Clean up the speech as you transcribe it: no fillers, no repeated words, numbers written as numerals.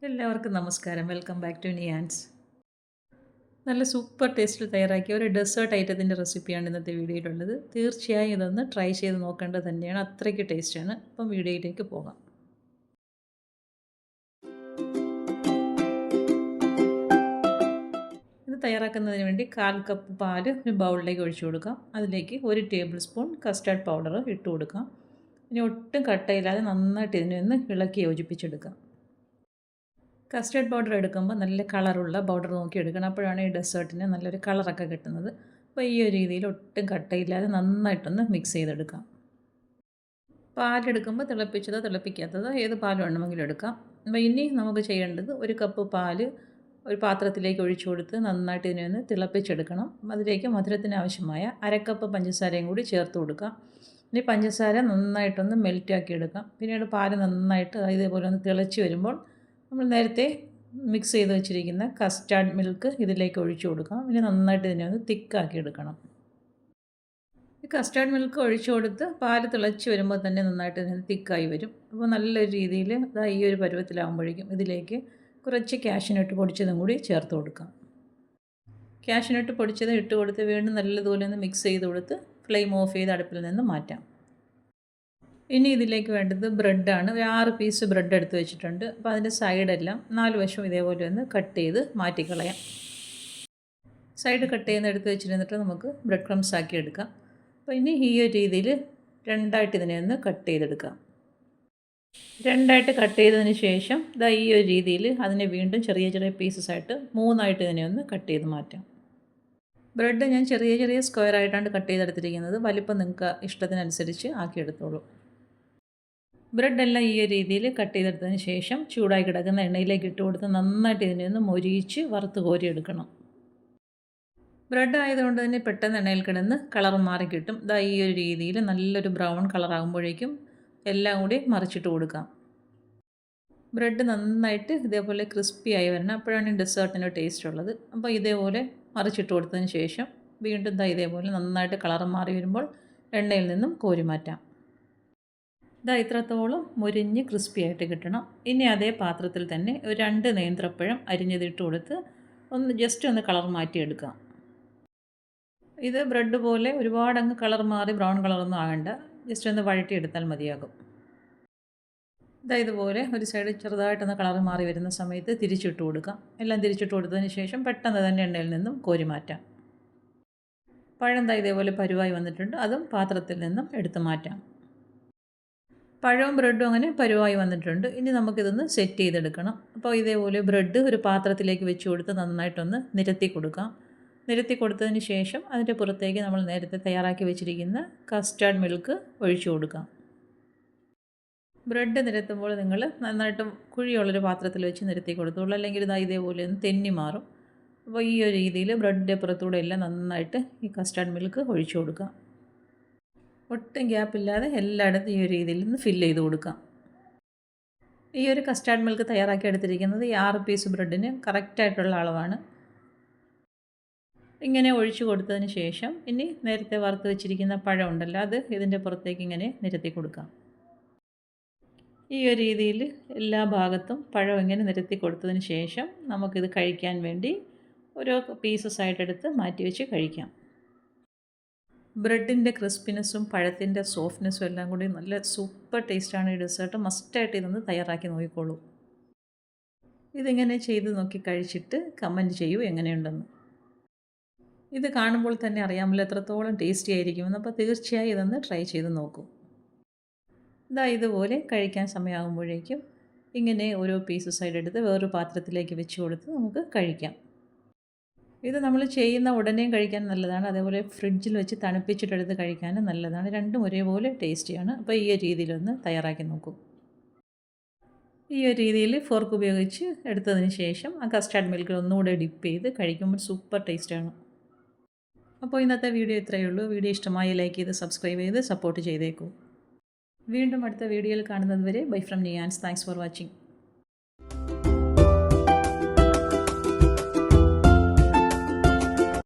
എല്ലാവർക്കും നമസ്കാരം. Welcome back to Niyans. നല്ല സൂപ്പർ ടേസ്റ്റിൽ തയ്യാറാക്കിയ ഒരു ഡെസേർട്ട് ഐറ്റത്തിൻ്റെ റെസിപ്പിയാണ് ഇന്നത്തെ വീഡിയോയിലുള്ളത്. തീർച്ചയായും ഇതൊന്ന് ട്രൈ ചെയ്ത് നോക്കേണ്ടത് തന്നെയാണ്. അത്രയ്ക്ക് ടേസ്റ്റാണ്. അപ്പം വീഡിയോയിലേക്ക് പോകാം. ഇത് തയ്യാറാക്കുന്നതിന് വേണ്ടി 1/4 കപ്പ് പാല് ഒരു ബൗളിലേക്ക് ഒഴിച്ചു കൊടുക്കാം. അതിലേക്ക് 1 ടേബിൾ സ്പൂൺ കസ്റ്റാർഡ് പൗഡർ ഇട്ട് കൊടുക്കാം. ഇനി ഒട്ടും കട്ടയില്ലാതെ നന്നായിട്ട് ഇതിനെ ഒന്ന് ഇളക്കി യോജിപ്പിച്ചെടുക്കാം. കസ്റ്റർഡ് പൗഡർ എടുക്കുമ്പോൾ നല്ല കളറുള്ള പൗഡർ നോക്കി എടുക്കണം. അപ്പോഴാണ് ഈ ഡെസേർട്ടിന് നല്ലൊരു കളറൊക്കെ കിട്ടുന്നത്. അപ്പോൾ ഈ ഒരു രീതിയിൽ ഒട്ടും കട്ടയില്ലാതെ നന്നായിട്ടൊന്ന് മിക്സ് ചെയ്തെടുക്കാം. പാലെടുക്കുമ്പോൾ തിളപ്പിച്ചതോ തിളപ്പിക്കാത്തതോ ഏത് പാൽ വേണമെങ്കിലും എടുക്കാം. അപ്പോൾ ഇനി നമുക്ക് ചെയ്യേണ്ടത് 1 കപ്പ് പാല് ഒരു പാത്രത്തിലേക്ക് ഒഴിച്ചു കൊടുത്ത് നന്നായിട്ട് ഇതിനെ ഒന്ന് തിളപ്പിച്ചെടുക്കണം. അതിലേക്ക് മധുരത്തിന് ആവശ്യമായ 1/2 കപ്പ് പഞ്ചസാരയും കൂടി ചേർത്ത് കൊടുക്കാം. ഇനി പഞ്ചസാര നന്നായിട്ടൊന്ന് മെൽറ്റാക്കി എടുക്കാം. പിന്നീട് പാല് നന്നായിട്ട് ഇതേപോലെ ഒന്ന് തിളച്ച് വരുമ്പോൾ നമ്മൾ നേരത്തെ മിക്സ് ചെയ്ത് വെച്ചിരിക്കുന്ന കസ്റ്റാർഡ് മിൽക്ക് ഇതിലേക്ക് ഒഴിച്ചു കൊടുക്കാം. ഇനി നന്നായിട്ട് ഇതിനെ ഒന്ന് തിക്കാക്കി എടുക്കണം. ഈ കസ്റ്റാർഡ് മിൽക്ക് ഒഴിച്ചു കൊടുത്ത് പാല് തിളച്ച് വരുമ്പോൾ തന്നെ നന്നായിട്ട് ഇതിന് തിക്കായി വരും. അപ്പോൾ നല്ലൊരു രീതിയിൽ ഈ ഒരു പരുവത്തിലാകുമ്പോഴേക്കും ഇതിലേക്ക് കുറച്ച് കാഷ്യൂനട്ട് പൊടിച്ചതും കൂടി ചേർത്ത് കൊടുക്കാം. കാഷ്യൂനട്ട് പൊടിച്ചത് ഇട്ട് കൊടുത്ത് വീണ്ടും നല്ലതുപോലെ ഒന്ന് മിക്സ് ചെയ്ത് കൊടുത്ത് ഫ്ലെയിം ഓഫ് ചെയ്ത് അടുപ്പിൽ നിന്ന് മാറ്റാം. ഇനി ഇതിലേക്ക് വേണ്ടത് ബ്രെഡാണ്. ഒരു 6 പീസ് ബ്രെഡ് എടുത്ത് വെച്ചിട്ടുണ്ട്. അപ്പോൾ അതിൻ്റെ സൈഡെല്ലാം 4 വശവും ഇതേപോലെ ഒന്ന് കട്ട് ചെയ്ത് മാറ്റിക്കളയാം. സൈഡ് കട്ട് ചെയ്യുന്ന എടുത്ത് വെച്ചിരുന്നിട്ട് നമുക്ക് ബ്രെഡ് ക്രംസ് ആക്കി എടുക്കാം. അപ്പോൾ ഇനി ഈ ഒരു രീതിയിൽ രണ്ടായിട്ട് ഇതിനെ ഒന്ന് കട്ട് ചെയ്തെടുക്കാം. രണ്ടായിട്ട് കട്ട് ചെയ്തതിന് ശേഷം ഈ ഒരു രീതിയിൽ അതിനെ വീണ്ടും ചെറിയ ചെറിയ പീസസ് ആയിട്ട് 3ആയിട്ട് ഇതിനെ ഒന്ന് കട്ട് ചെയ്ത് മാറ്റാം. ബ്രെഡ് ഞാൻ ചെറിയ ചെറിയ സ്ക്വയർ ആയിട്ടാണ് കട്ട് ചെയ്തെടുത്തിരിക്കുന്നത്. വലിപ്പം നിങ്ങൾക്ക് ഇഷ്ടത്തിനനുസരിച്ച് ആക്കിയെടുത്തോളൂ. ബ്രെഡെല്ലാം ഈ ഒരു രീതിയിൽ കട്ട് ചെയ്തെടുത്തതിന് ശേഷം ചൂടായി കിടക്കുന്ന എണ്ണയിലേക്ക് ഇട്ട് കൊടുത്ത് നന്നായിട്ട് ഇതിനെ ഒന്ന് മൊരിയിച്ച് വറുത്ത് കോരിയെടുക്കണം. ബ്രെഡ് ആയതുകൊണ്ട് തന്നെ പെട്ടെന്ന് എണ്ണയിൽ കിടന്ന് കളർ മാറി കിട്ടും. ഈ ഒരു രീതിയിൽ നല്ലൊരു ബ്രൗൺ കളറാകുമ്പോഴേക്കും എല്ലാം കൂടി മറിച്ചിട്ട് കൊടുക്കാം. ബ്രെഡ് നന്നായിട്ട് ഇതേപോലെ ക്രിസ്പി ആയി വരണം. അപ്പോഴാണ് ഡെസേർട്ടിന് ടേസ്റ്റ് ഉള്ളത്. അപ്പോൾ ഇതേപോലെ മറിച്ചിട്ട് കൊടുത്തതിന് ശേഷം വീണ്ടും ഇതേപോലെ നന്നായിട്ട് കളർ മാറി വരുമ്പോൾ എണ്ണയിൽ നിന്നും കോരി മാറ്റാം. ഇത്രത്തോളം മുരിഞ്ഞ് ക്രിസ്പി ആയിട്ട് കിട്ടണം. ഇനി അതേ പാത്രത്തിൽ തന്നെ ഒരു 2 നേന്ത്രപ്പഴം അരിഞ്ഞതിട്ട് കൊടുത്ത് ജസ്റ്റ് ഒന്ന് കളർ മാറ്റിയെടുക്കാം. ഇത് ബ്രെഡ് പോലെ ഒരുപാടങ്ങ് കളർ മാറി ബ്രൗൺ കളറൊന്നും ആകണ്ട. ജസ്റ്റ് ഒന്ന് വഴറ്റിയെടുത്താൽ മതിയാകും. ഇതുപോലെ ഒരു സൈഡ് ചെറുതായിട്ടൊന്ന് കളർ മാറി വരുന്ന സമയത്ത് തിരിച്ചിട്ട് കൊടുക്കാം. എല്ലാം തിരിച്ചിട്ട് കൊടുത്തതിന് ശേഷം പെട്ടെന്ന് തന്നെ എണ്ണയിൽ നിന്നും കോരി മാറ്റാം. പഴം ഇതേപോലെ പരുവായി വന്നിട്ടുണ്ട്. അതും പാത്രത്തിൽ നിന്നും എടുത്ത് മാറ്റാം. പഴവും ബ്രെഡും അങ്ങനെ പരുവായി വന്നിട്ടുണ്ട്. ഇനി നമുക്കിതൊന്ന് സെറ്റ് ചെയ്തെടുക്കണം. അപ്പോൾ ഇതേപോലെ ബ്രെഡ് ഒരു പാത്രത്തിലേക്ക് വെച്ച് കൊടുത്ത് നന്നായിട്ടൊന്ന് നിരത്തി കൊടുക്കാം. നിരത്തി കൊടുത്തതിന് ശേഷം അതിൻ്റെ പുറത്തേക്ക് നമ്മൾ നേരത്തെ തയ്യാറാക്കി വെച്ചിരിക്കുന്ന കസ്റ്റാർഡ് മിൽക്ക് ഒഴിച്ചു കൊടുക്കാം. ബ്രെഡ് നിരത്തുമ്പോൾ നിങ്ങൾ നന്നായിട്ട് കുഴിയുള്ളൊരു പാത്രത്തിൽ വെച്ച് നിരത്തി കൊടുത്തോളൂ. അല്ലെങ്കിൽ ഇതേപോലെ ഒന്ന് തെന്നി മാറും. അപ്പോൾ ഈ ഒരു രീതിയിൽ ബ്രെഡിൻ്റെ പുറത്തൂടെ എല്ലാം നന്നായിട്ട് ഈ കസ്റ്റാർഡ് മിൽക്ക് ഒഴിച്ചു കൊടുക്കാം. ഒട്ടും ഗ്യാപ്പില്ലാതെ എല്ലായിടത്തും ഈ ഒരു രീതിയിൽ നിന്ന് ഫില്ല് ചെയ്ത് കൊടുക്കാം. ഈ ഒരു കസ്റ്റാർഡ് മിൽക്ക് തയ്യാറാക്കി എടുത്തിരിക്കുന്നത് ഈ 6 പീസ് ബ്രെഡിന് കറക്റ്റായിട്ടുള്ള അളവാണ്. ഇങ്ങനെ ഒഴിച്ചു കൊടുത്തതിന് ശേഷം ഇനി നേരത്തെ വറുത്ത് വെച്ചിരിക്കുന്ന പഴം ഉണ്ടല്ലോ, അത് ഇതിൻ്റെ പുറത്തേക്ക് ഇങ്ങനെ നിരത്തി കൊടുക്കാം. ഈ ഒരു രീതിയിൽ എല്ലാ ഭാഗത്തും പഴം ഇങ്ങനെ നിരത്തി കൊടുത്തതിന് ശേഷം നമുക്കിത് കഴിക്കാൻ വേണ്ടി ഓരോ പീസസ് ആയിട്ടെടുത്ത് മാറ്റി വെച്ച് കഴിക്കാം. ബ്രെഡിൻ്റെ ക്രിസ്പിനെസ്സും പഴത്തിൻ്റെ സോഫ്റ്റ്നെസ്സും എല്ലാം കൂടി നല്ല സൂപ്പർ ടേസ്റ്റാണ് ഈ ഡെസേർട്ട്. മസ്റ്റായിട്ട് ഇതൊന്ന് തയ്യാറാക്കി നോക്കിക്കോളൂ. ഇതിങ്ങനെ ചെയ്ത് നോക്കി കഴിച്ചിട്ട് കമൻറ്റ് ചെയ്യൂ എങ്ങനെയുണ്ടെന്ന്. ഇത് കാണുമ്പോൾ തന്നെ അറിയാമല്ലോ എത്രത്തോളം ടേസ്റ്റി ആയിരിക്കുമെന്ന്. അപ്പോൾ തീർച്ചയായും ഇതൊന്ന് ട്രൈ ചെയ്ത് നോക്കൂ. ഇതുപോലെ കഴിക്കാൻ സമയമാകുമ്പോഴേക്കും ഇങ്ങനെ ഓരോ പീസസ് ആയിട്ട് എടുത്ത് വേറൊരു പാത്രത്തിലേക്ക് വെച്ച് കൊടുത്ത് നമുക്ക് കഴിക്കാം. ഇത് നമ്മൾ ചെയ്യുന്ന ഉടനെയും കഴിക്കാൻ നല്ലതാണ്. അതേപോലെ ഫ്രിഡ്ജിൽ വെച്ച് തണുപ്പിച്ചിട്ടെടുത്ത് കഴിക്കാനും നല്ലതാണ്. രണ്ടും ഒരേപോലെ ടേസ്റ്റിയാണ്. അപ്പോൾ ഈ ഒരു രീതിയിലൊന്ന് തയ്യാറാക്കി നോക്കൂ. ഈ ഒരു രീതിയിൽ ഫോർക്ക് ഉപയോഗിച്ച് എടുത്തതിന് ശേഷം ആ കസ്റ്റാർഡ് മിൽക്കിൽ ഒന്നുകൂടെ ഡിപ്പ് ചെയ്ത് കഴിക്കുമ്പോൾ സൂപ്പർ ടേസ്റ്റാണ്. അപ്പോൾ ഇന്നത്തെ വീഡിയോ ഇത്രയേ ഉള്ളൂ. വീഡിയോ ഇഷ്ടമായി ലൈക്ക് ചെയ്ത് സബ്സ്ക്രൈബ് ചെയ്ത് സപ്പോർട്ട് ചെയ്തേക്കൂ. വീണ്ടും അടുത്ത വീഡിയോയിൽ കാണുന്നത് വരെ bye from Niyans. Thanks for watching.